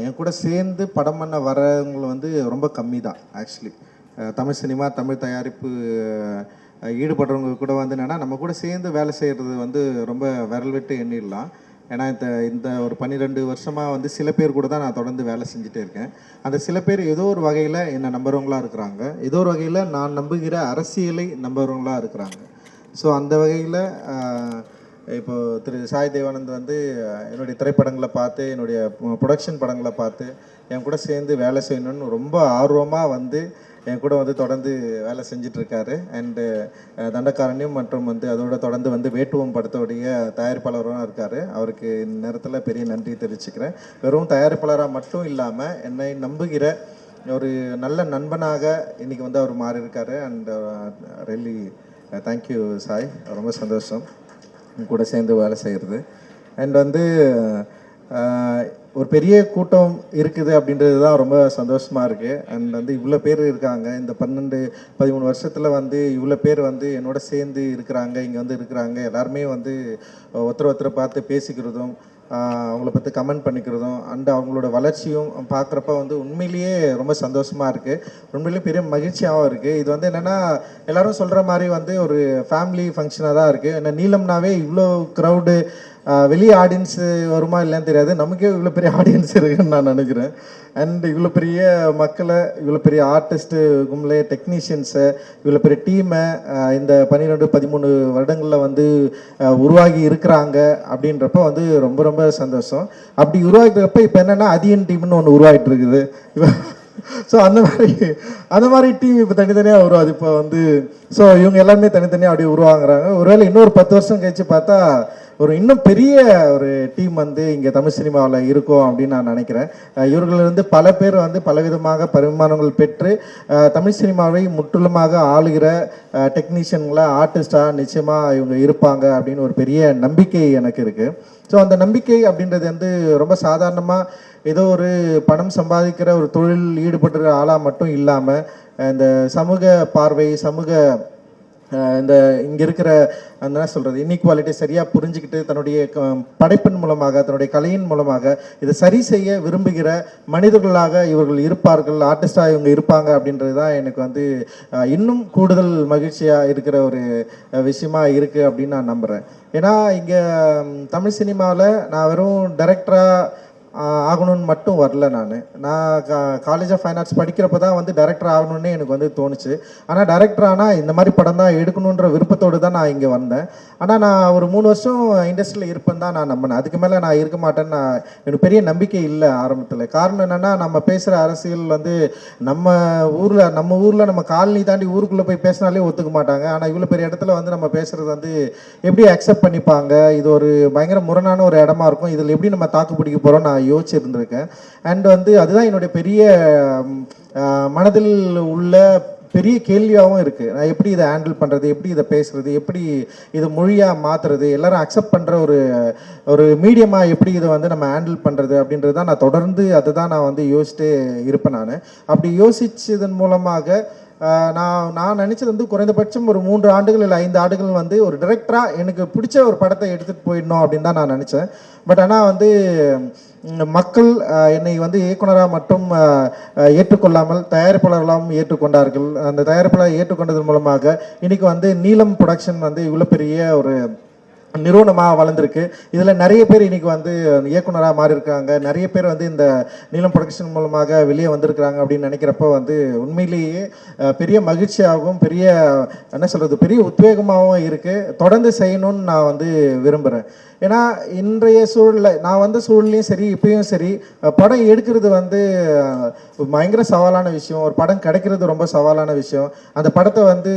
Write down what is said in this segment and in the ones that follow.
என் கூட சேர்ந்து படம் பண்ண வரவங்க வந்து ரொம்ப கம்மி தான் ஆக்சுவலி. தமிழ் சினிமா, தமிழ் தயாரிப்பு ஈடுபடுறவங்க கூட வந்து என்னென்னா நம்ம கூட சேர்ந்து வேலை செய்கிறது வந்து ரொம்ப விரல் விட்டு எண்ணிடலாம். ஏன்னா இந்த ஒரு 12 வருஷமாக வந்து சில பேர் கூட தான் நான் தொடர்ந்து வேலை செஞ்சுட்டே இருக்கேன். அந்த சில பேர் ஏதோ ஒரு வகையில் என்னை நம்புறவங்களாக இருக்கிறாங்க, ஏதோ ஒரு வகையில் நான் நம்புகிற அரசியலை நம்புறவங்களாக இருக்கிறாங்க. ஸோ அந்த வகையில் இப்போது திரு சாய் தேவானந்த் வந்து என்னுடைய திரைப்படங்களை பார்த்து, என்னுடைய ப்ரொடக்ஷன் படங்களை பார்த்து என் கூட சேர்ந்து வேலை செய்யணும்னு ரொம்ப ஆர்வமாக வந்து என் கூட வந்து தொடர்ந்து வேலை செஞ்சிட்ருக்காரு. அண்டு தண்டகாரண்யம் மற்றும் வந்து அதோட தொடர்ந்து வந்து வேட்டுவம் படத்தோடைய தயாரிப்பாளரும் இருக்கார். அவருக்கு இந்த நேரத்தில் பெரிய நன்றி தெரிவிச்சுக்கிறேன். வெறும் தயாரிப்பாளராக மட்டும் இல்லாமல் என்னை நம்புகிற ஒரு நல்ல நண்பனாக இன்றைக்கி வந்து அவர் மாறி இருக்கார். அண்ட் ரியலி தேங்க்யூ சாய், ரொம்ப சந்தோஷம் கூட சேர்ந்து வேலை செய்கிறது. அண்ட் வந்து ஒரு பெரிய கூட்டம் இருக்குது அப்படின்றது தான் ரொம்ப சந்தோஷமாக இருக்குது. அண்ட் வந்து இவ்வளோ பேர் இருக்காங்க. இந்த 12-13 வருஷத்தில் வந்து இவ்வளோ பேர் வந்து என்னோட சேர்ந்து இருக்கிறாங்க, இங்கே வந்து இருக்கிறாங்க. எல்லாருமே வந்து ஒருத்தரை பார்த்து பேசிக்கிறதும், அவங்கள பற்றி கமெண்ட் பண்ணிக்கிறதும், அண்ட் அவங்களோட வளர்ச்சியும் பார்க்குறப்ப வந்து உண்மையிலேயே ரொம்ப சந்தோஷமாக இருக்குது. உண்மையிலேயே பெரிய மகிழ்ச்சியாகவும் இருக்குது. இது வந்து என்னென்னா எல்லோரும் சொல்கிற மாதிரி வந்து ஒரு ஃபேமிலி ஃபங்க்ஷனாக தான் இருக்குது. ஏன்னா நீலம்னாவே இவ்வளோ க்ரௌடு, வெளியே ஆடியன்ஸு வருமா இல்லைன்னு தெரியாது, நமக்கே இவ்வளோ பெரிய ஆடியன்ஸ் இருக்குதுன்னு நான் நினைக்கிறேன். அண்ட் இவ்வளோ பெரிய மக்களை, இவ்வளோ பெரிய ஆர்டிஸ்ட்டு கும்பலே, டெக்னீஷியன்ஸை, இவ்வளோ பெரிய டீமை இந்த 12-13 வருடங்களில் வந்து உருவாகி இருக்கிறாங்க அப்படின்றப்ப வந்து ரொம்ப ரொம்ப சந்தோஷம். அப்படி உருவாக்கிறப்ப இப்போ என்னென்னா அதியன் டீம்னு ஒன்று உருவாகிட்டு இருக்குது. ஸோ அந்த மாதிரி டீம் இப்போ தனித்தனியாக உருவாது இப்போ வந்து. ஸோ இவங்க எல்லாருமே தனித்தனியாக அப்படியே உருவாங்குறாங்க. ஒருவேளை இன்னொரு 10 வருஷம் கழிச்சு பார்த்தா ஒரு இன்னும் பெரிய ஒரு டீம் வந்து இங்கே தமிழ் சினிமாவில் இருக்கும் அப்படின்னு நான் நினைக்கிறேன். இவர்களிருந்து பல பேர் வந்து பலவிதமாக பரிமாணங்கள் பெற்று தமிழ் சினிமாவை முற்றிலுமாக ஆளுகிற டெக்னீஷியன்களை, ஆர்டிஸ்டாக நிச்சயமாக இவங்க இருப்பாங்க அப்படின்னு ஒரு பெரிய நம்பிக்கை எனக்கு இருக்குது. ஸோ அந்த நம்பிக்கை அப்படின்றது வந்து ரொம்ப சாதாரணமாக ஏதோ ஒரு பணம் சம்பாதிக்கிற ஒரு தொழில் ஈடுபடுற ஆளாக மட்டும் இல்லாமல் இந்த சமூக பார்வை, சமூக இந்த இங்கே இருக்கிற என்ன சொல்கிறது இன்இக்வாலிட்டி சரியாக புரிஞ்சுக்கிட்டு தன்னுடைய படைப்பின் மூலமாக, தன்னுடைய கலையின் மூலமாக இதை சரி செய்ய விரும்புகிற மனிதர்களாக இவர்கள் இருப்பார்கள், ஆர்டிஸ்டாக இவங்க இருப்பாங்க அப்படின்றது தான் எனக்கு வந்து இன்னும் கூடுதல் மகிழ்ச்சியாக இருக்கிற ஒரு விஷயமா இருக்குது அப்படின்னு நான் நம்புகிறேன். ஏன்னா இங்கே தமிழ் சினிமாவில் நான் வெறும் டைரக்டராக ஆகணும்னு மட்டும் வரல. நான் காலேஜ் ஆஃப் ஃபைன் ஆர்ட்ஸ் படிக்கிறப்ப தான் வந்து டைரக்டர் ஆகணுன்னே எனக்கு வந்து தோணுச்சு. ஆனால் டைரக்டர் ஆனால் இந்த மாதிரி படம் தான் எடுக்கணுன்ற விருப்பத்தோடு தான் நான் இங்கே வந்தேன். ஆனால் நான் ஒரு 3 வருஷம் இண்டஸ்ட்ரியில் இருப்பேன் தான் நான் நம்பினேன். அதுக்கு மேலே நான் இருக்க மாட்டேன்னு எனக்கு பெரிய நம்பிக்கை இல்லை ஆரம்பத்தில். காரணம் என்னென்னா நம்ம பேசுகிற அரசியல் வந்து நம்ம ஊரில் நம்ம காலனி தாண்டி ஊருக்குள்ளே போய் பேசினாலே ஒத்துக்க மாட்டாங்க. ஆனால் இவ்வளோ பெரிய இடத்துல வந்து நம்ம பேசுகிறது வந்து எப்படி அக்செப்ட் பண்ணிப்பாங்க, இது ஒரு பயங்கர முரணான ஒரு இடமா இருக்கும், இதில் எப்படி நம்ம தாக்கு பிடிக்க போகிறோம் நான் யோசிச்சு இருந்திருக்கேன். அண்ட் வந்து அதுதான் என்னுடைய பெரிய மனதில் உள்ள பெரிய கேள்வியாகவும் இருக்குது. நான் எப்படி இதை ஹேண்டில் பண்ணுறது, எப்படி இதை பேசுகிறது, எப்படி இதை மொழியாக மாற்றுறது, எல்லாரும் அக்செப்ட் பண்ணுற ஒரு மீடியமாக எப்படி இதை வந்து நம்ம ஹேண்டில் பண்ணுறது அப்படின்றது தான் நான் தொடர்ந்து அதுதான் நான் வந்து யோசிச்சுட்டு இருப்பேன். அப்படி யோசிச்சதன் மூலமாக நான் நினச்சது வந்து குறைந்தபட்சம் ஒரு 3 ஆண்டுகள் இல்லை 5 ஆண்டுகள் வந்து ஒரு டைரக்டராக எனக்கு பிடிச்ச ஒரு படத்தை எடுத்துகிட்டு போயிடணும் அப்படின்னு தான் நான் நினச்சேன். பட் ஆனால் வந்து மக்கள் என்னை வந்து இயக்குனராக மட்டும் ஏற்றுக்கொள்ளாமல் தயாரிப்பாளர்களாகவும் ஏற்றுக்கொண்டார்கள். அந்த தயாரிப்பாளர் ஏற்றுக்கொண்டதன் மூலமாக இன்றைக்கி வந்து நீலம் ப்ரொடக்ஷன் வந்து இவ்வளோ பெரிய ஒரு நிறுவனமாக வளர்ந்துருக்கு. இதில் நிறைய பேர் இன்றைக்கி வந்து இயக்குனராக மாறி இருக்காங்க, நிறைய பேர் வந்து இந்த நீலம் ப்ரொடக்ஷன் மூலமாக வெளியே வந்திருக்கிறாங்க அப்படின்னு நினைக்கிறப்போ வந்து உண்மையிலேயே பெரிய மகிழ்ச்சியாகவும் பெரிய என்ன சொல்கிறது பெரிய உத்வேகமாகவும் இருக்குது. தொடர்ந்து செய்யணும்னு நான் வந்து விரும்புகிறேன். ஏன்னா இன்றைய சூழலில் நான் வந்த சூழலையும் சரி இப்பயும் சரி படம் எடுக்கிறது வந்து பயங்கர சவாலான விஷயம். ஒரு படம் கிடைக்கிறது ரொம்ப சவாலான விஷயம். அந்த படத்தை வந்து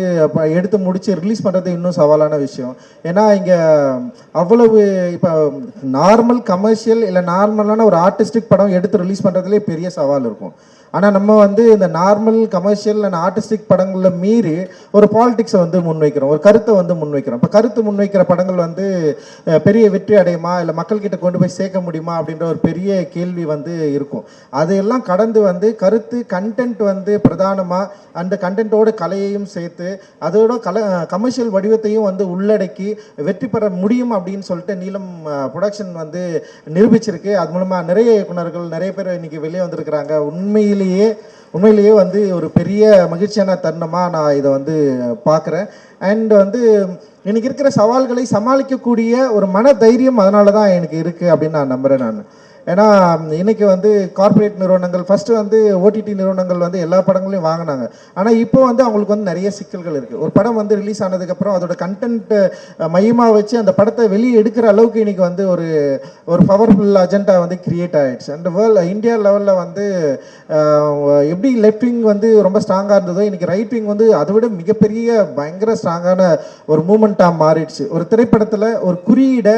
எடுத்து முடித்து ரிலீஸ் பண்ணுறது இன்னும் சவாலான விஷயம். ஏன்னா இங்கே அவ்வளவு இப்போ நார்மல் கமர்ஷியல் இல்லை நார்மலான ஒரு ஆர்டிஸ்டிக் படம் எடுத்து ரிலீஸ் பண்ணுறதுலேயே பெரிய சவால் இருக்கும். ஆனால் நம்ம வந்து இந்த நார்மல் கமர்ஷியல் அண்ட் ஆர்டிஸ்டிக் படங்களில் மீறி ஒரு பாலிடிக்ஸை வந்து முன்வைக்கிறோம், ஒரு கருத்தை வந்து முன்வைக்கிறோம். இப்போ கருத்து முன்வைக்கிற படங்கள் வந்து பெரிய வெற்றி அடையுமா, இல்லை மக்கள்கிட்ட கொண்டு போய் சேர்க்க முடியுமா அப்படின்ற ஒரு பெரிய கேள்வி வந்து இருக்கும். அதையெல்லாம் கடந்து வந்து கருத்து கண்டென்ட் வந்து பிரதானமாக அந்த கண்டென்ட்டோட கலையையும் சேர்த்து அதோட கமர்ஷியல் வடிவத்தையும் வந்து உள்ளடக்கி வெற்றி பெற முடியும் அப்படின்னு சொல்லிட்டு நீலம் ப்ரொடக்ஷன் வந்து நிரூபிச்சிருக்கு. அது மூலமாக நிறைய இயக்குனர்கள் நிறைய பேர் இன்னைக்கு வெளியே வந்திருக்கிறாங்க. உண்மையிலேயே வந்து ஒரு பெரிய மகிழ்ச்சியான தருணமாக நான் இதை வந்து பார்க்குறேன். அண்ட் வந்து எனக்கு இருக்கிற சவால்களை சமாளிக்கக்கூடிய ஒரு மன தைரியம் அதனால தான் எனக்கு இருக்குது அப்படின்னு நான் நம்புகிறேன். நான் ஏன்னா இன்னைக்கு வந்து கார்பரேட் நிறுவனங்கள் ஃபஸ்ட்டு வந்து ஓடிடி நிறுவனங்கள் வந்து எல்லா படங்களையும் வாங்கினாங்க. ஆனால் இப்போ வந்து அவங்களுக்கு வந்து நிறைய சிக்கல்கள் இருக்குது. ஒரு படம் வந்து ரிலீஸ் ஆனதுக்கப்புறம் அதோட கண்டென்ட் மையமாக வச்சு அந்த படத்தை வெளியே எடுக்கிற அளவுக்கு இன்னைக்கு வந்து ஒரு பவர்ஃபுல் அஜெண்டா வந்து கிரியேட் ஆகிடுச்சு. அந்த இந்தியா லெவலில் வந்து எப்படி லெஃப்ட் விங் வந்து ரொம்ப ஸ்ட்ராங்காக இருந்ததோ இன்னைக்கு ரைட் விங் வந்து அதை விட மிகப்பெரிய பயங்கர ஸ்ட்ராங்கான ஒரு மூமெண்ட்டாக மாறிடுச்சு. ஒரு திரைப்படத்தில் ஒரு குறியீடை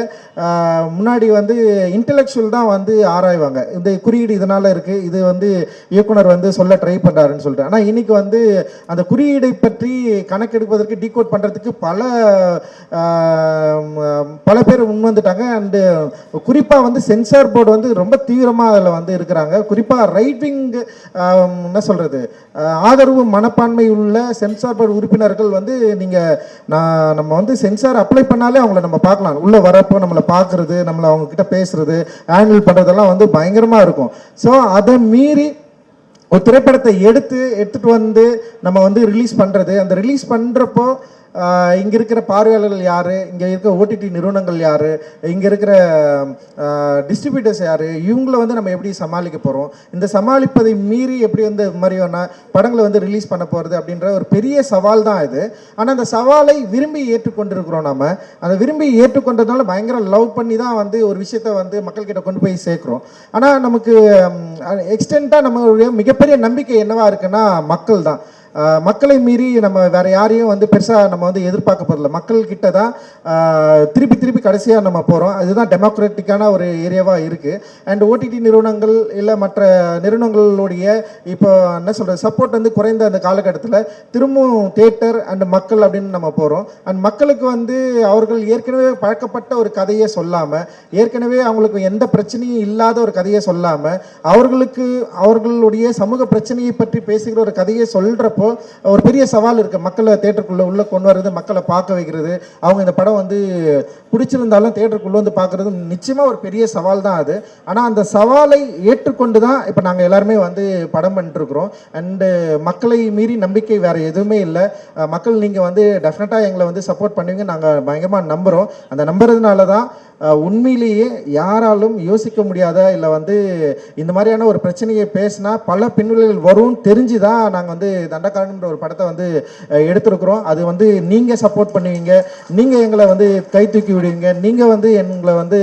முன்னாடி வந்து இன்டெலெக்சுவல் தான் வந்து ஆராய்வாங்க, இந்த குறியீடு இதனால இருக்கு, இது வந்து இயக்குனர் வந்து சொல்ல ட்ரை பண்றாருன்னு சொல்லிட்டு. ஆனால் இன்னைக்கு வந்து அந்த குறியீடை பற்றி கணக்கெடுப்பதற்கு டீகோட் பண்றதுக்கு பல பேர் முன் வந்துட்டாங்க. அண்டு குறிப்பாக வந்து சென்சார் போர்டு வந்து ரொம்ப தீவிரமாக அதில் வந்து இருக்கிறாங்க. குறிப்பாக ரைட் விங் என்ன சொல்றது ஆதரவு மனப்பான்மை உள்ள சென்சார் போர்டு உறுப்பினர்கள் வந்து நம்ம வந்து சென்சார் அப்ளை பண்ணாலே அவங்கள நம்ம பார்க்கலாம், உள்ள வரப்போ நம்மளை பார்க்கறது, நம்மளை அவங்க கிட்ட பேசுறது, ஹேண்டில் பண்றது அதெல்லாம் வந்து பயங்கரமா இருக்கும். ஸோ அதை மீறி ஒரு திரைப்படத்தை எடுத்துட்டு வந்து நம்ம வந்து ரிலீஸ் பண்றது, அந்த ரிலீஸ் பண்றப்போ இங்கே இருக்கிற பார்வையாளர்கள் யார், இங்கே இருக்கிற ஓடிடி நிறுவனங்கள் யார், இங்கே இருக்கிற டிஸ்ட்ரிபியூட்டர்ஸ் யார், இவங்கள வந்து நம்ம எப்படி சமாளிக்க போகிறோம், இந்த சமாளிப்பதை மீறி எப்படி வந்து மாதிரியான படங்களை வந்து ரிலீஸ் பண்ண போகிறது அப்படின்ற ஒரு பெரிய சவால் தான் இது. ஆனால் அந்த சவாலை விரும்பி ஏற்றுக்கொண்டிருக்கிறோம். நம்ம அந்த விரும்பி ஏற்றுக்கொண்டதுனால பயங்கர லவ் பண்ணி தான் வந்து ஒரு விஷயத்தை வந்து மக்கள்கிட்ட கொண்டு போய் சேர்க்குறோம். ஆனால் நமக்கு எக்ஸ்டென்ட்டாக நம்மளுடைய மிகப்பெரிய நம்பிக்கை என்னவா இருக்குன்னா மக்கள் தான். மக்களை மீறி நம்ம வேற யாரையும் வந்து பெருசாக நம்ம வந்து எதிர்பார்க்க போகிறதில்ல. மக்கள் கிட்ட தான் திருப்பி கடைசியாக நம்ம போகிறோம். அதுதான் டெமோக்ராட்டிக்கான ஒரு ஏரியாவாக இருக்குது. அண்ட் ஓடிடி நிறுவனங்கள் இல்லை மற்ற நிறுவனங்களுடைய இப்போ என்ன சொல்கிறது சப்போர்ட் வந்து குறைந்த அந்த காலகட்டத்தில் திரும்பவும் தியேட்டர் அண்ட் மக்கள் அப்படின்னு நம்ம போகிறோம். அண்ட் மக்களுக்கு வந்து அவர்கள் ஏற்கனவே பழக்கப்பட்ட ஒரு கதையை சொல்லாமல், ஏற்கனவே அவங்களுக்கு எந்த பிரச்சனையும் இல்லாத ஒரு கதையை சொல்லாமல், அவர்களுடைய சமூக பிரச்சனையை பற்றி பேசுகிற ஒரு கதையை சொல்கிறப்போ ஒரு பெரிய சவால் இருக்கு. மக்களை தியேட்டருக்குள்ள உள்ள கொண்டு வர்றது, மக்களை பார்க்க வைக்கிறது, அவங்க இந்த படம் வந்து பிடிச்சிருந்தாலும் தியேட்டருக்குள்ள வந்து பார்க்கறது நிச்சயமா ஒரு பெரிய சவால் தான் அது. ஆனால் அந்த சவாலை ஏற்றுக்கொண்டு தான் இப்போ நாங்கள் எல்லாருமே வந்து படம் பண்ணிட்டு இருக்கிறோம். அண்டு மக்களை மீறி நம்பிக்கை வேற எதுவுமே இல்லை. மக்கள் நீங்கள் வந்து டெஃபினட்டாக எங்களை வந்து சப்போர்ட் பண்ணுவீங்க நாங்கள் பயங்கரமாக நம்புகிறோம். அந்த நம்புறதுனால தான் உண்மையிலேயே யாராலும் யோசிக்க முடியாத இல்லை வந்து இந்த மாதிரியான ஒரு பிரச்சனையை பேசினா பல பின்விளைவுகள் வரும் தெரிஞ்சு தான் நாங்கள் வந்து தண்டக்காரன்ற ஒரு படத்தை வந்து எடுத்திருக்கிறோம். அது வந்து நீங்கள் சப்போர்ட் பண்ணுவீங்க, நீங்கள் எங்களை வந்து கை தூக்கி விடுவீங்க, நீங்கள் வந்து எங்களை வந்து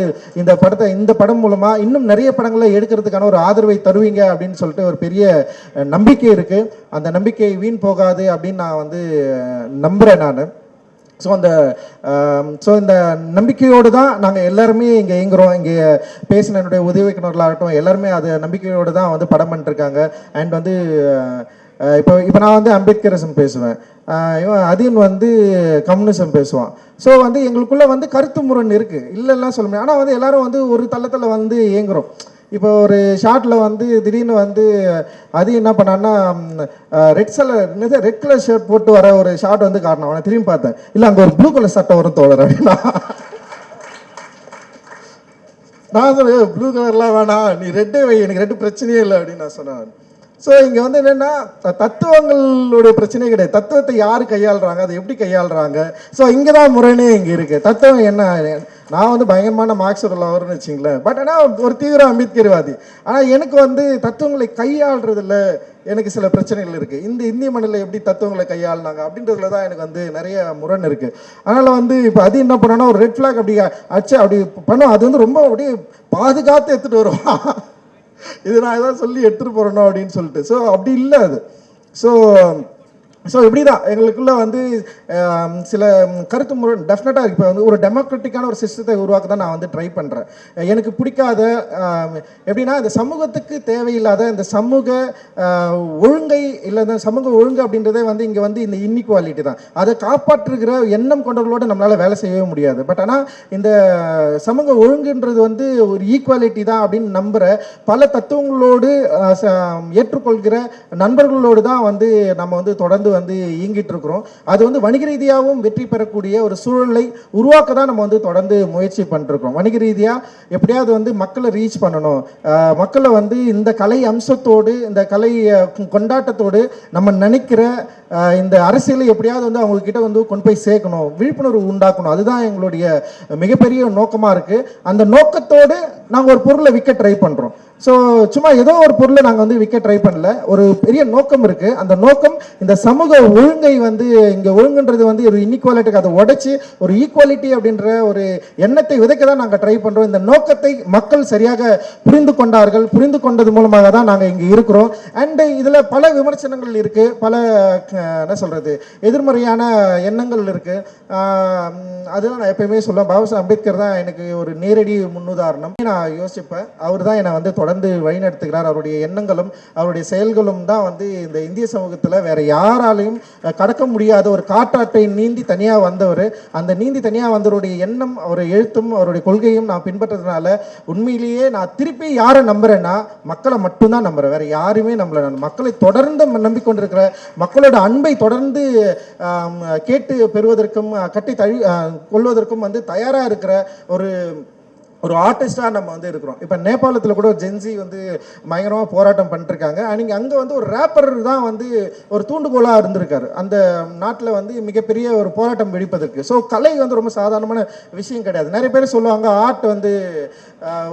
இந்த படம் மூலமாக இன்னும் நிறைய படங்களை எடுக்கிறதுக்கான ஒரு ஆதரவை தருவீங்க அப்படின்னு சொல்லிட்டு ஒரு பெரிய நம்பிக்கை இருக்குது. அந்த நம்பிக்கை வீண் போகாது அப்படின்னு நான் வந்து நம்புகிறேன் நான். ஸோ இந்த நம்பிக்கையோடு தான் நாங்கள் எல்லாருமே இங்கே இயங்குகிறோம். இங்கே பேசின என்னுடைய உதவியாளர்களாகட்டும் எல்லாருமே அது நம்பிக்கையோடு தான் வந்து படம் பண்ணிருக்காங்க. அண்ட் வந்து இப்போ நான் வந்து அம்பேத்கரிசம் பேசுவேன், இவன் அதின் வந்து கம்யூனிசம் பேசுவான். ஸோ வந்து எங்களுக்குள்ளே வந்து கருத்து முரண் இருக்குது, இல்லைலாம் சொல்ல முடியாது. ஆனால் வந்து எல்லாரும் வந்து ஒரு தளத்தில் வந்து இயங்குகிறோம். இப்போ ஒரு ஷார்ட்டில் வந்து திடீர்னு வந்து அது என்ன பண்ணான்னா ரெட் கலர் ஷர்ட் போட்டு வர ஒரு ஷார்ட் வந்து காரணம். அவனை திரும்பி பார்த்தேன், இல்லை அங்கே ஒரு ப்ளூ கலர் சட்டை வரும் தோழர் அப்படின்னா. நான் சொன்னேன் ப்ளூ கலர்லாம் வேணாம், நீ ரெட்டே வை, எனக்கு ரெட்டு பிரச்சனையே இல்லை அப்படின்னு நான் சொன்னேன். ஸோ இங்கே வந்து என்னென்னா தத்துவங்களுடைய பிரச்சனையே கிடையாது, தத்துவத்தை யார் கையாளுறாங்க, அதை எப்படி கையாளுறாங்க. ஸோ இங்கே தான் முரணே இங்கே இருக்குது. தத்துவம் என்ன, நான் வந்து பயங்கரமான மார்க்ஸ் லவர்னு வச்சிங்களேன், பட் ஆனால் ஒரு தீவிர அம்பேத்கர்வாதி. ஆனால் எனக்கு வந்து தத்துவங்களை கையாளுறதில்ல எனக்கு சில பிரச்சனைகள் இருக்குது. இந்த இந்திய மண்ணில் எப்படி தத்துவங்களை கையாளுனாங்க அப்படின்றதுல தான் எனக்கு வந்து நிறைய முரண் இருக்குது. அதனால் வந்து இப்போ அது என்ன பண்ணோன்னா ஒரு ரெட் ஃப்ளாக் அப்படி அச்சு அப்படி பண்ணோம், அது வந்து ரொம்ப அப்படியே பாதுகாத்து எடுத்துகிட்டு வரும். இது நான் ஏதாவது சொல்லி எடுத்துகிட்டு போகிறேனோ அப்படின்னு சொல்லிட்டு. ஸோ அப்படி இல்லை அது. ஸோ ஸோ இப்படி தான் எங்களுக்குள்ள வந்து சில கருத்து முறை டெஃபினட்டாக இப்போ வந்து ஒரு டெமோக்ராட்டிக்கான ஒரு சிஸ்டத்தை உருவாக்க தான் நான் வந்து ட்ரை பண்ணுறேன். எனக்கு பிடிக்காத எப்படின்னா இந்த சமூகத்துக்கு தேவையில்லாத இந்த சமூக ஒழுங்கை இல்லை இந்த சமூக ஒழுங்கு அப்படின்றதே வந்து இங்கே வந்து இந்த இன்இக்வாலிட்டி தான். அதை காப்பாற்றுகிற எண்ணம் கொண்டவர்களோடு நம்மளால் வேலை செய்யவே முடியாது. பட் ஆனால் இந்த சமூக ஒழுங்குன்றது வந்து ஒரு ஈக்குவாலிட்டி தான் அப்படின்னு நம்புகிற பல தத்துவங்களோடு ஏற்றுக்கொள்கிற நண்பர்களோடு தான் வந்து நம்ம வந்து தொடர்ந்து வந்து இயங்கிட்டு இருக்கிறோம். அது வந்து வணிக ரீதியாகவும் வெற்றி பெறக்கூடிய ஒரு சூழலை உருவாக்க தான் நம்ம வந்து தொடர்ந்து முயற்சி பண்ணிருக்கோம். வணிக ரீதியாக எப்படியாவது வந்து மக்களை ரீச் பண்ணணும், மக்களை வந்து இந்த கலை அம்சத்தோடு இந்த கலை கொண்டாட்டத்தோடு நம்ம நினைக்கிற இந்த அரசியலை எப்படியாவது வந்து அவங்க கிட்ட வந்து கொண்டு போய் சேர்க்கணும், விழிப்புணர்வு உண்டாக்கணும். அதுதான் எங்களுடைய மிகப்பெரிய நோக்கமாக இருக்கு. அந்த நோக்கத்தோடு நாங்கள் ஒரு பொருளை விற்க ட்ரை பண்ணுறோம். ஸோ சும்மா ஏதோ ஒரு பொருளை நாங்கள் வந்து விற்க ட்ரை பண்ணல, ஒரு பெரிய நோக்கம் இருக்கு. அந்த நோக்கம் இந்த சமூக ஒழுங்கை வந்து இங்கே ஒழுங்குன்றது வந்து ஒரு இன்இக்வாலிட்டிக்கு அதை உடைச்சி ஒரு ஈக்குவாலிட்டி அப்படின்ற ஒரு எண்ணத்தை விதைக்க தான் நாங்கள் ட்ரை பண்ணுறோம். இந்த நோக்கத்தை மக்கள் சரியாக புரிந்து கொண்டார்கள். புரிந்து கொண்டது மூலமாக தான் நாங்கள் இங்கே இருக்கிறோம். அண்டு இதில் பல விமர்சனங்கள் இருக்கு, பல என்ன சொல்றது எதிர்மறையான எண்ணங்கள் இருக்கு. அதுதான் நான் எப்பயுமே சொல்லுவேன், பாபா சாஹேப் அம்பேத்கர் தான் எனக்கு ஒரு நேரடி முன்னுதாரணம். நான் யோசிப்பேன், அவர் தான் என்னை வந்து தொடர்ந்து வழிநடத்துகிறார். அவருடைய எண்ணங்களும் அவருடைய செயல்களும் தான் வந்து இந்த இந்திய சமூகத்தில் வேற யாராலையும் கடக்க முடியாத ஒரு காற்றாட்டை நீந்தி தனியாக வந்தவர். அந்த நீந்தி தனியாக வந்தவருடைய எண்ணம், அவருடைய எழுத்தும் அவருடைய கொள்கையும் நான் பின்பற்றதுனால உண்மையிலேயே நான் திருப்பி யாரை நம்புறேன்னா மக்களை மட்டும்தான் நம்புறேன், வேற யாருமே நம்பல. நான் மக்களை தொடர்ந்து நம்பிக்கொண்டிருக்கிற, மக்களோட அன்பை தொடர்ந்து கேட்டு பெறுவதற்கும் கட்டி கொள்வதற்கும் வந்து தயாராக இருக்கிற ஒரு ஆர்டிஸ்டாக நம்ம வந்து இருக்கிறோம். இப்போ நேபாளத்தில் கூட ஒரு ஜென்சி வந்து பயங்கரமாக போராட்டம் பண்ணிட்டுருக்காங்க. அங்கே வந்து ஒரு ரேப்பர் தான் வந்து ஒரு தூண்டுகோலாக இருந்திருக்காரு அந்த நாட்டில் வந்து மிகப்பெரிய ஒரு போராட்டம் வெடிப்பதற்கு. ஸோ கலை வந்து ரொம்ப சாதாரணமான விஷயம் கிடையாது. நிறைய பேர் சொல்லுவாங்க ஆர்ட் வந்து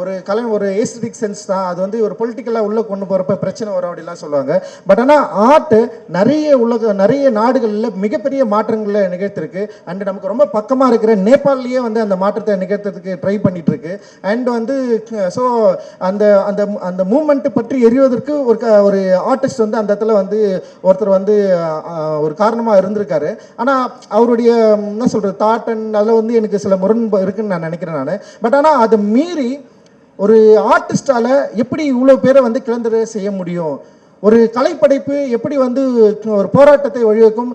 ஒரு கலை ஒரு ஏஸ்தட்டிக் சென்ஸ் தான், அது வந்து ஒரு பொலிட்டிக்கலாக உள்ளே கொண்டு போகிறப்ப பிரச்சனை வரும் அப்படிலாம் சொல்லுவாங்க. பட் ஆனால் ஆர்ட் நிறைய நாடுகளில் மிகப்பெரிய மாற்றங்களை நிகழ்த்திருக்கு. அண்ட் நமக்கு ரொம்ப பக்கமாக இருக்கிற நேபாளிலேயே வந்து அந்த மாற்றத்தை நிகழ்த்துறதுக்கு ட்ரை பண்ணிட்டு இருக்கு. அண்ட் வந்து ஸோ அந்த அந்த அந்த மூமெண்ட் பற்றி எரிவதற்கு ஒரு ஆர்டிஸ்ட் வந்து அந்த இடத்துல வந்து ஒருத்தர் வந்து ஒரு காரணமாக இருந்திருக்காரு. ஆனால் அவருடைய என்ன சொல்றது தாட் அண்ட் அதில் வந்து எனக்கு சில முரண்பு இருக்குன்னு நான் நினைக்கிறேன் நான். பட் ஆனால் அதை மீறி ஒரு ஆர்டிஸ்டால எப்படி இவ்வளோ பேரை வந்து கிளந்தர செய்ய முடியும், ஒரு கலைப்படைப்பு எப்படி வந்து ஒரு போராட்டத்தை வழிவகுக்கும்,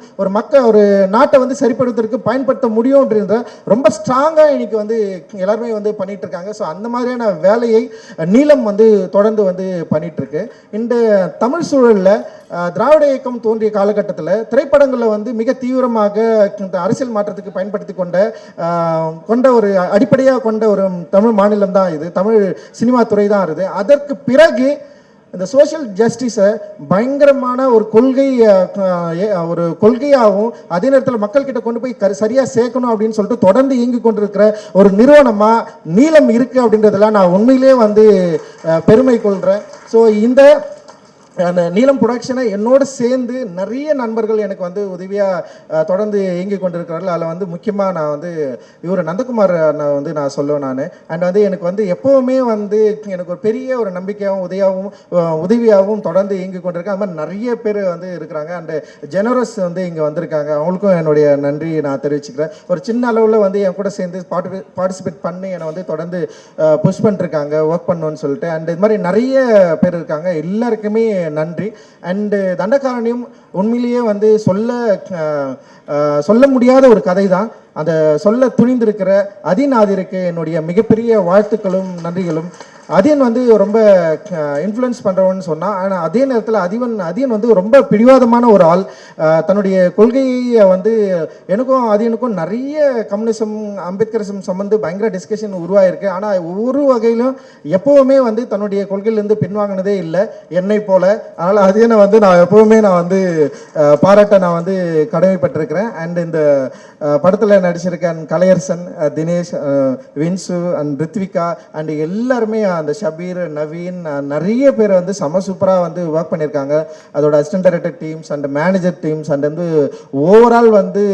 ஒரு நாட்டை வந்து சரிப்படுத்துறதுக்கு பயன்படுத்த முடியும் அப்படின்ற ரொம்ப ஸ்ட்ராங்காக இன்னைக்கு வந்து எல்லாருமே வந்து பண்ணிட்டு இருக்காங்க. ஸோ அந்த மாதிரியான வேலையை நீலம் வந்து தொடர்ந்து வந்து பண்ணிட்டு இருக்கு. இந்த தமிழ் சூழலில் திராவிட இயக்கம் தோன்றிய காலகட்டத்தில் திரைப்படங்களில் வந்து மிக தீவிரமாக இந்த அரசியல் மாற்றத்துக்கு பயன்படுத்தி கொண்ட ஒரு அடிப்படையாக கொண்ட ஒரு தமிழ் மாநிலம் தான் இது, தமிழ் சினிமா துறை தான் இருக்குது. அதற்கு பிறகு இந்த சோஷியல் ஜஸ்டிஸை பயங்கரமான ஒரு கொள்கையாகவும் அதே நேரத்தில் மக்கள்கிட்ட கொண்டு போய் சரியாக சேர்க்கணும் அப்படின்னு சொல்லிட்டு தொடர்ந்து இயங்கி கொண்டிருக்கிற ஒரு நிறுவனமாக நீலம் இருக்குது அப்படின்றதெல்லாம் நான் உண்மையிலே வந்து பெருமை கொள்கிறேன். ஸோ இந்த நீலம் ப்ரொடக்ஷனை என்னோடு சேர்ந்து நிறைய நண்பர்கள் எனக்கு வந்து உதவியாக தொடர்ந்து இயங்கி கொண்டிருக்கிறார்கள். அதில் வந்து முக்கியமாக நான் வந்து இவர் நந்தகுமார் வந்து நான் சொல்லுவேன் நான். அண்ட் வந்து எனக்கு வந்து எப்போவுமே வந்து எனக்கு ஒரு பெரிய ஒரு நம்பிக்கையாகவும் உதவியாகவும் தொடர்ந்து இயங்கி கொண்டிருக்கேன். அது மாதிரி நிறைய பேர் வந்து இருக்கிறாங்க. அண்டு ஜெனரஸ் வந்து இங்கே வந்திருக்காங்க, அவங்களுக்கும் என்னுடைய நன்றி நான் தெரிவிச்சுக்கிறேன். ஒரு சின்ன அளவில் வந்து என் கூட சேர்ந்து பார்ட்டிசிபேட் பண்ணி என்னை வந்து தொடர்ந்து புஷ் பண்ணிருக்காங்க ஒர்க் பண்ணணும்னு சொல்லிட்டு. அண்ட் இது மாதிரி நிறைய பேர் இருக்காங்க, எல்லாருக்குமே நன்றி. அண்ட் தண்டகாரண்யம் உண்மையிலேயே வந்து சொல்ல முடியாத ஒரு கதை தான். அந்த சொல்ல துணிந்திருக்கிற அதிநாதிற்கு என்னுடைய மிகப்பெரிய வாழ்த்துக்களும் நன்றிகளும். அதியன் வந்து ரொம்ப இன்ஃப்ளூயன்ஸ் பண்ணுறவன்னு சொன்னால், ஆனால் அதே நேரத்தில் அதியன் வந்து ரொம்ப பிடிவாதமான ஒரு ஆள். தன்னுடைய கொள்கையை வந்து அதியனுக்கும் நிறைய கம்யூனிசம் அம்பேத்கரிசம் சம்மந்து பயங்கர டிஸ்கஷன் உருவாயிருக்கு. ஆனால் ஒவ்வொரு வகையிலும் எப்போவுமே வந்து தன்னுடைய கொள்கையிலேருந்து பின்வாங்கினதே இல்லை என்னை போல. அதனால் அதியனை வந்து நான் எப்போவுமே நான் வந்து பாராட்ட நான் வந்து கடமைப்பட்டிருக்கிறேன். அண்ட் இந்த படத்தில் நடிச்சிருக்கேன் கலையரசன், தினேஷ், வின்சு அண்ட் ரித்விகா அண்ட் எல்லாருமே அந்த ஷபீர், நவீன், நிறைய பேர் வந்து செம சூப்பராக வந்து ஒர்க் பண்ணியிருக்காங்க. அதோட assistant director teams and manager teams and வந்து ஓவரால் வந்து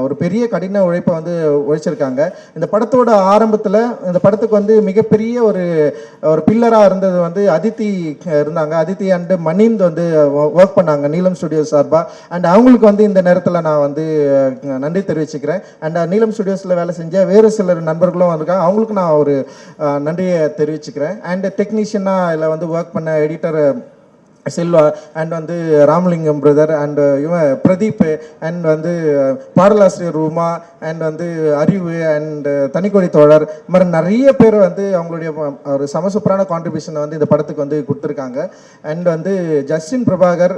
ஒரு பெரிய கடின உழைப்பை வந்து உழைச்சிருக்காங்க. இந்த படத்தோட ஆரம்பத்தில் இந்த படத்துக்கு வந்து மிகப்பெரிய ஒரு பில்லராக இருந்தது வந்து அதித்தி இருந்தாங்க. அதித்தி அண்டு மணிந்த் வந்து ஒர்க் பண்ணாங்க நீலம் ஸ்டுடியோஸ் சார்பாக. அண்ட் அவங்களுக்கு வந்து இந்த நேரத்தில் நான் வந்து நன்றி தெரிவிச்சுக்கிறேன். அண்ட் நீலம் ஸ்டுடியோஸில் வேலை செஞ்ச வேறு சிலர் நண்பர்களும் வந்திருக்காங்க, அவங்களுக்கு நான் ஒரு நன்றியை தெரிவிச்சுக்கிறேன். அண்ட் டெக்னீஷியனாக இதில் வந்து ஒர்க் பண்ண எடிட்டர் செல்வா அண்ட் வந்து ராமலிங்கம் பிரதர் அண்ட் இவன் பிரதீப் அண்ட் வந்து பாடலாசிரியர் ரூமா அண்ட் வந்து அறிவு அண்ட் தனிக்கொடி தோழர், இது மாதிரி நிறைய பேர் வந்து அவங்களுடைய ஒரு சமசூப்பரான கான்ட்ரிபியூஷனை வந்து இந்த படத்துக்கு வந்து கொடுத்துருக்காங்க. அண்ட் வந்து ஜஸ்டின் பிரபாகர்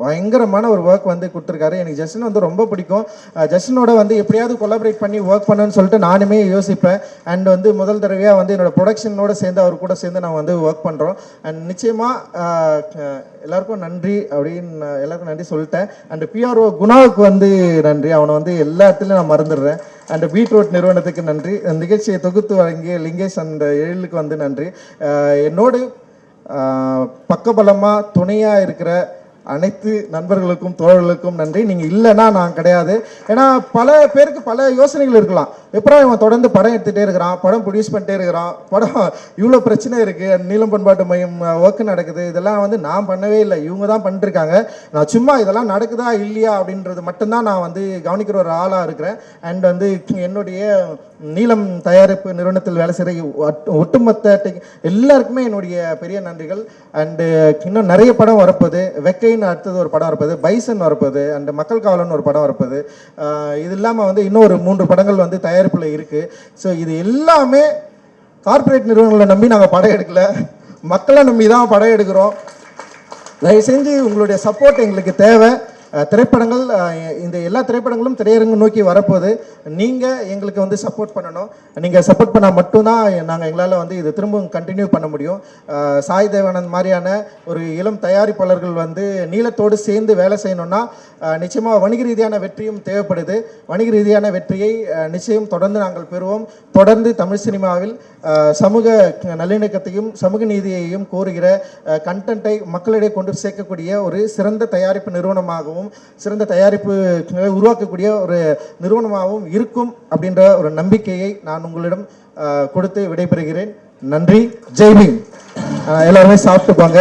பயங்கரமான ஒரு ஒர்க் வந்து கொடுத்துருக்காரு. எனக்கு ஜஸ்டின் வந்து ரொம்ப பிடிக்கும். ஜஸ்டினோட வந்து எப்படியாவது கொலாபரேட் பண்ணி ஒர்க் பண்ணணும்னு சொல்லிட்டு நானுமே யோசிப்பேன். அண்ட் வந்து முதல் தடவையாக வந்து என்னோட ப்ரொடக்ஷனோட சேர்ந்து அவர் கூட சேர்ந்து நான் வந்து ஒர்க் பண்ணுறோம். அண்ட் நிச்சயமாக எல்லாருக்கும் நன்றி அப்படின்னு எல்லாருக்கும் நன்றி சொல்லிட்டேன். அண்ட் பிஆர்ஓ குணாவுக்கு வந்து நன்றி, அவனை வந்து எல்லா இடத்துலையும் நான் மறந்துடுறேன். அண்ட் பீட்ரூட் நிறுவனத்துக்கு நன்றி, நிகழ்ச்சியை தொகுத்து வழங்கிய லிங்கேஷ் அண்ட் எழிலுக்கு வந்து நன்றி. என்னோடு பக்கபலமாக துணையாக இருக்கிற அனைத்து நண்பர்களுக்கும் தோழர்களுக்கும் நன்றி. நீங்கள் இல்லைன்னா நான் கிடையாது. ஏன்னா பல பேருக்கு பல யோசனைகள் இருக்கலாம். எப்பறம் இவன் தொடர்ந்து படம் எடுத்துகிட்டே இருக்கிறான், படம் ப்ரொடியூஸ் பண்ணிட்டே இருக்கிறான், படம் இவ்வளோ பிரச்சனை இருக்குது, நீலம் பண்பாட்டு மையம் ஒர்க்கு நடக்குது, இதெல்லாம் வந்து நான் பண்ணவே இல்லை, இவங்க தான் பண்ணிட்டுருக்காங்க, நான் சும்மா இதெல்லாம் நடக்குதா இல்லையா அப்படின்றது மட்டும்தான் நான் வந்து கவனிக்கிற ஒரு ஆளாக இருக்கிறேன். அண்ட் வந்து என்னுடைய நீலம் தயாரிப்பு நிறுவனத்தில் வேலை செய்கிற ஒட்டுமொத்த எல்லாருக்குமே என்னுடைய பெரிய நன்றிகள். அண்டு இன்னும் நிறைய படம் வரப்போகுது. வெக்கைன்னு அடுத்தது ஒரு படம் வரப்போகுது, பைசன் வரப்போகுது, அண்ட் மக்கள் காவலன் ஒரு படம் வரப்போகுது. இது இல்லாமல் வந்து இன்னும் ஒரு 3 படங்கள் வந்து தயாரிப்பில் இருக்குது. ஸோ இது எல்லாமே கார்ப்பரேட் நிறுவனங்களை நம்பி நாங்கள் படம் எடுக்கல, மக்களை நம்பி தான் படம் எடுக்கிறோம். தயவு செஞ்சு உங்களுடைய சப்போர்ட் எங்களுக்கு தேவை. திரைப்படங்கள் இந்த எல்லா திரைப்படங்களும் திரையரங்கு நோக்கி வரப்போகுது. நீங்கள் எங்களுக்கு வந்து சப்போர்ட் பண்ணணும். நீங்கள் சப்போர்ட் பண்ணால் மட்டும்தான் நாங்கள் எங்களால் வந்து இது திரும்பவும் கண்டினியூ பண்ண முடியும். சாய் தேவானந்த் மாதிரியான ஒரு இளம் தயாரிப்பாளர்கள் வந்து நீலத்தோடு சேர்ந்து வேலை செய்யணும்னா நிச்சயமாக வணிக ரீதியான வெற்றியும் தேவைப்படுது. வணிக ரீதியான வெற்றியை நிச்சயம் தொடர்ந்து நாங்கள் பெறுவோம். தொடர்ந்து தமிழ் சினிமாவில் சமூக நல்லிணக்கத்தையும் சமூக நீதியையும் கோருகிற கண்டென்ட்டை மக்களிடையே கொண்டு சேர்க்கக்கூடிய ஒரு சிறந்த தயாரிப்பு நிறுவனமாகவும் சிறந்த தயாரிப்பு உருவாக்கக்கூடிய ஒரு நிறுவனமாகவும் இருக்கும் அப்படின்ற ஒரு நம்பிக்கையை நான் உங்களிடம் கொடுத்து விடைபெறுகிறேன். நன்றி. ஜெய் பீம். எல்லாருமே சாப்பிட்டு போங்க.